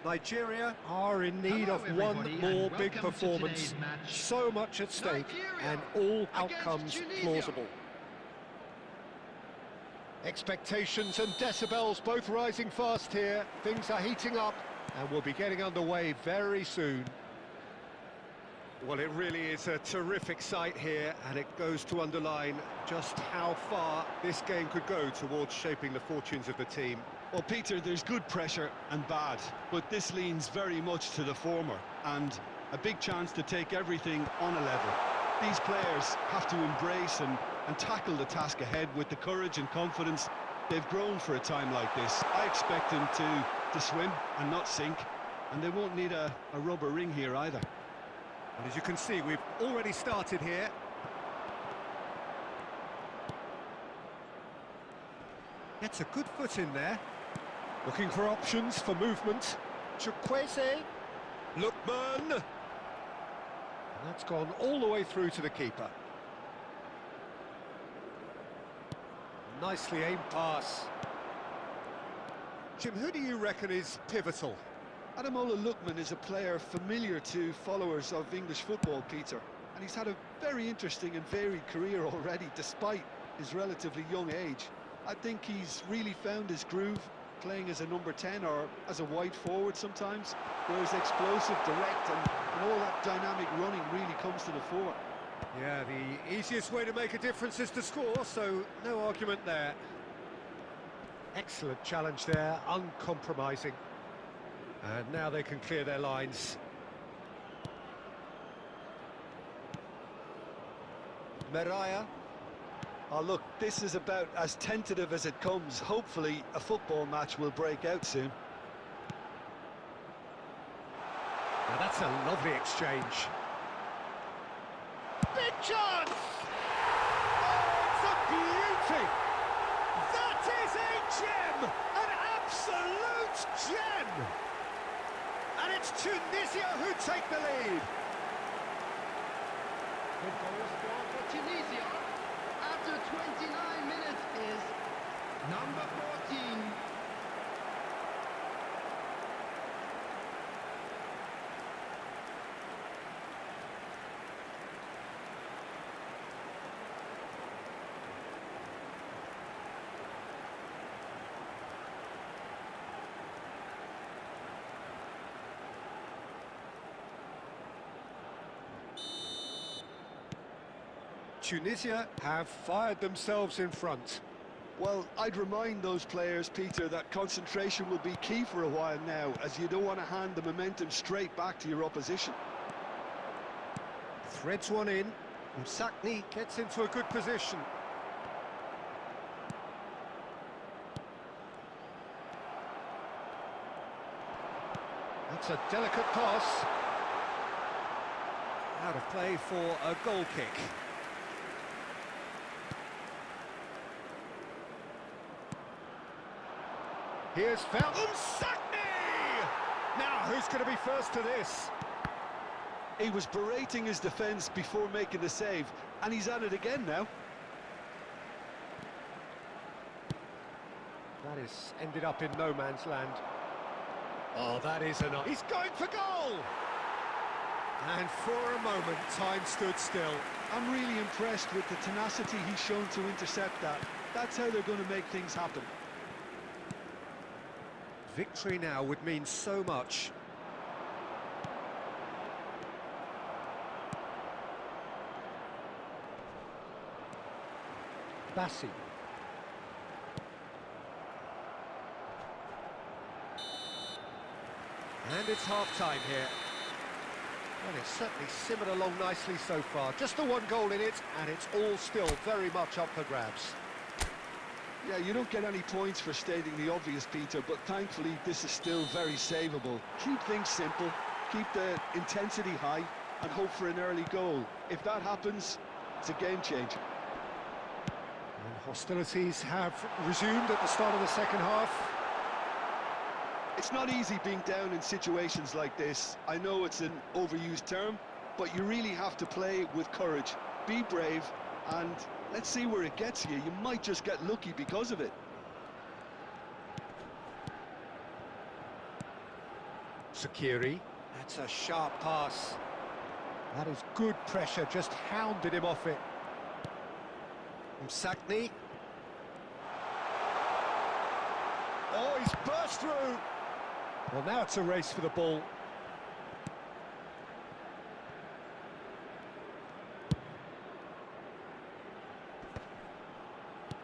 Nigeria are in need of one more big performance. So much at stake and all outcomes plausible. Expectations and decibels both rising fast here. Things are heating up and we'll be getting underway very soon. Well, it really is a terrific sight here, and it goes to underline just how far this game could go towards shaping the fortunes of the team. Well, Peter, there's good pressure and bad, but this leans very much to the former, and a big chance to take everything on a level. These players have to embrace and tackle the task ahead with the courage and confidence they've grown for a time like this. I expect them to swim and not sink, and they won't need a rubber ring here either. And as you can see, we've already started here. Gets a good foot in there. Looking for options for movement. Chukwueze. Lookman. And that's gone all the way through to the keeper. Nicely aimed pass. Jim, who do you reckon is pivotal? Ademola Lookman is a player familiar to followers of English football, Peter, and he's had a very interesting and varied career already, despite his relatively young age. I think he's really found his groove, playing as a number 10 or as a wide forward sometimes, where he's explosive, direct, and all that dynamic running really comes to the fore. Yeah, the easiest way to make a difference is to score, so no argument there. Excellent challenge there, uncompromising. And now they can clear their lines. Mariah. Oh, look, this is about as tentative as it comes. Hopefully, a football match will break out soon. Now that's a lovely exchange. Big chance! Oh, it's a beauty! That is a gem! An absolute gem! And it's Tunisia who take the lead. The goal scored for Tunisia after 29 minutes is number 14. Tunisia have fired themselves in front. Well, I'd remind those players, Peter, that concentration will be key for a while now, as you don't want to hand the momentum straight back to your opposition. Threads one in. Msakni gets into a good position. That's a delicate pass. Out of play for a goal kick. Here's Msakni! Now, who's going to be first to this? He was berating his defence before making the save, and he's at it again now. That is ended up in no man's land. Oh, that is a nice... He's going for goal! And for a moment, time stood still. I'm really impressed with the tenacity he's shown to intercept that. That's how they're going to make things happen. Victory now would mean so much. Bassi. And it's half-time here. Well, it's certainly simmered along nicely so far. Just the one goal in it, and it's all still very much up for grabs. Yeah, you don't get any points for stating the obvious, Peter, but thankfully this is still very savable. Keep things simple, keep the intensity high, and hope for an early goal. If that happens, it's a game changer. And hostilities have resumed at the start of the second half. It's not easy being down in situations like this. I know it's an overused term, but you really have to play with courage. Be brave, and let's see where it gets you. You might just get lucky because of it. Sakiri. That's a sharp pass. That is good pressure, just hounded him off it. Msakni. Oh, he's burst through. Well, now it's a race for the ball.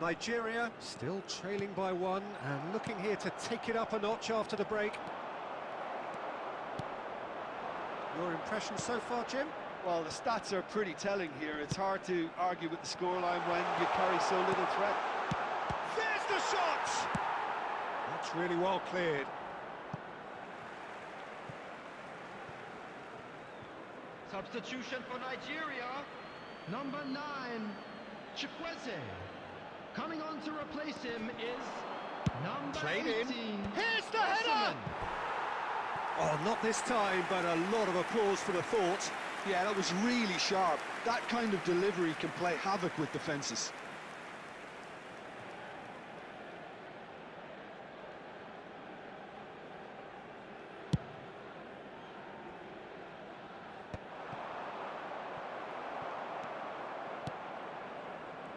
Nigeria still trailing by one and looking here to take it up a notch after the break. Your impression so far, Jim? Well, the stats are pretty telling here. It's hard to argue with the scoreline when you carry so little threat. There's the shot! That's really well cleared. Substitution for Nigeria. Number 9, Chikweze. Coming on to replace him is number Played 18. in. Here's the header! Oh, not this time, but a lot of applause for the thought. Yeah, that was really sharp. That kind of delivery can play havoc with defences.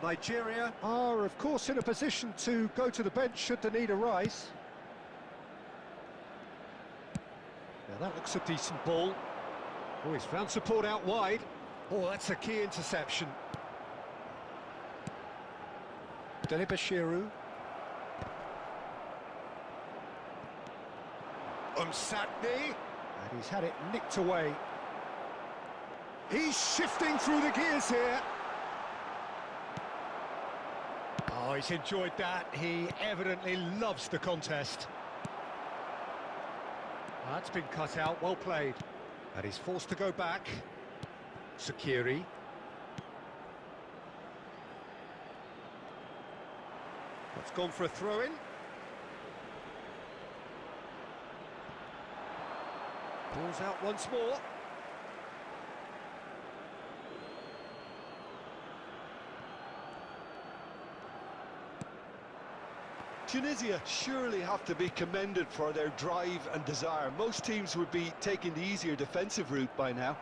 Nigeria are, of course, in a position to go to the bench should the need arise. Now that looks a decent ball. Oh, he's found support out wide. Oh, that's a key interception. Delibashiru. Umsatni. And he's had it nicked away. He's shifting through the gears here. Oh, he's enjoyed that. He evidently loves the contest. That's been cut out, well played. And he's forced to go back. Sakiri. That's gone for a throw-in. Ball's out once more. Tunisia surely have to be commended for their drive and desire. Most teams would be taking the easier defensive route by now.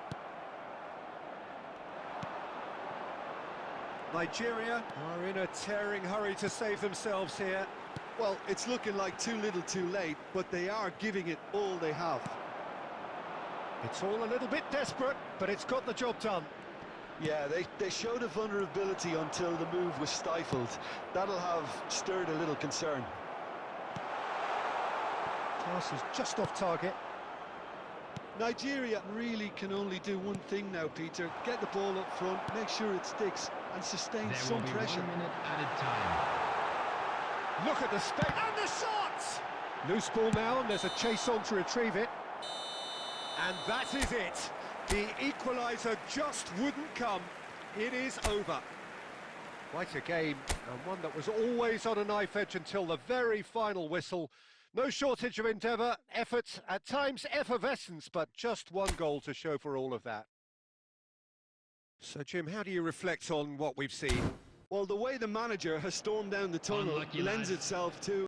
Nigeria are in a tearing hurry to save themselves here. Well, it's looking like too little too late, but they are giving it all they have. It's all a little bit desperate, but it's got the job done. Yeah, they showed a vulnerability until the move was stifled. That'll have stirred a little concern. Pass is just off target. Nigeria really can only do one thing now, Peter. Get the ball up front, make sure it sticks, and sustain some pressure. 1 minute added time. Look at the space and the shot! Loose ball now, and there's a chase on to retrieve it. And that is it. The equaliser just wouldn't come. It is over. Quite a game, and one that was always on a knife edge until the very final whistle. No shortage of endeavour, effort, at times effervescence, but just one goal to show for all of that. So, Jim, how do you reflect on what we've seen? Well, the way the manager has stormed down the tunnel Unlucky lends lad. itself to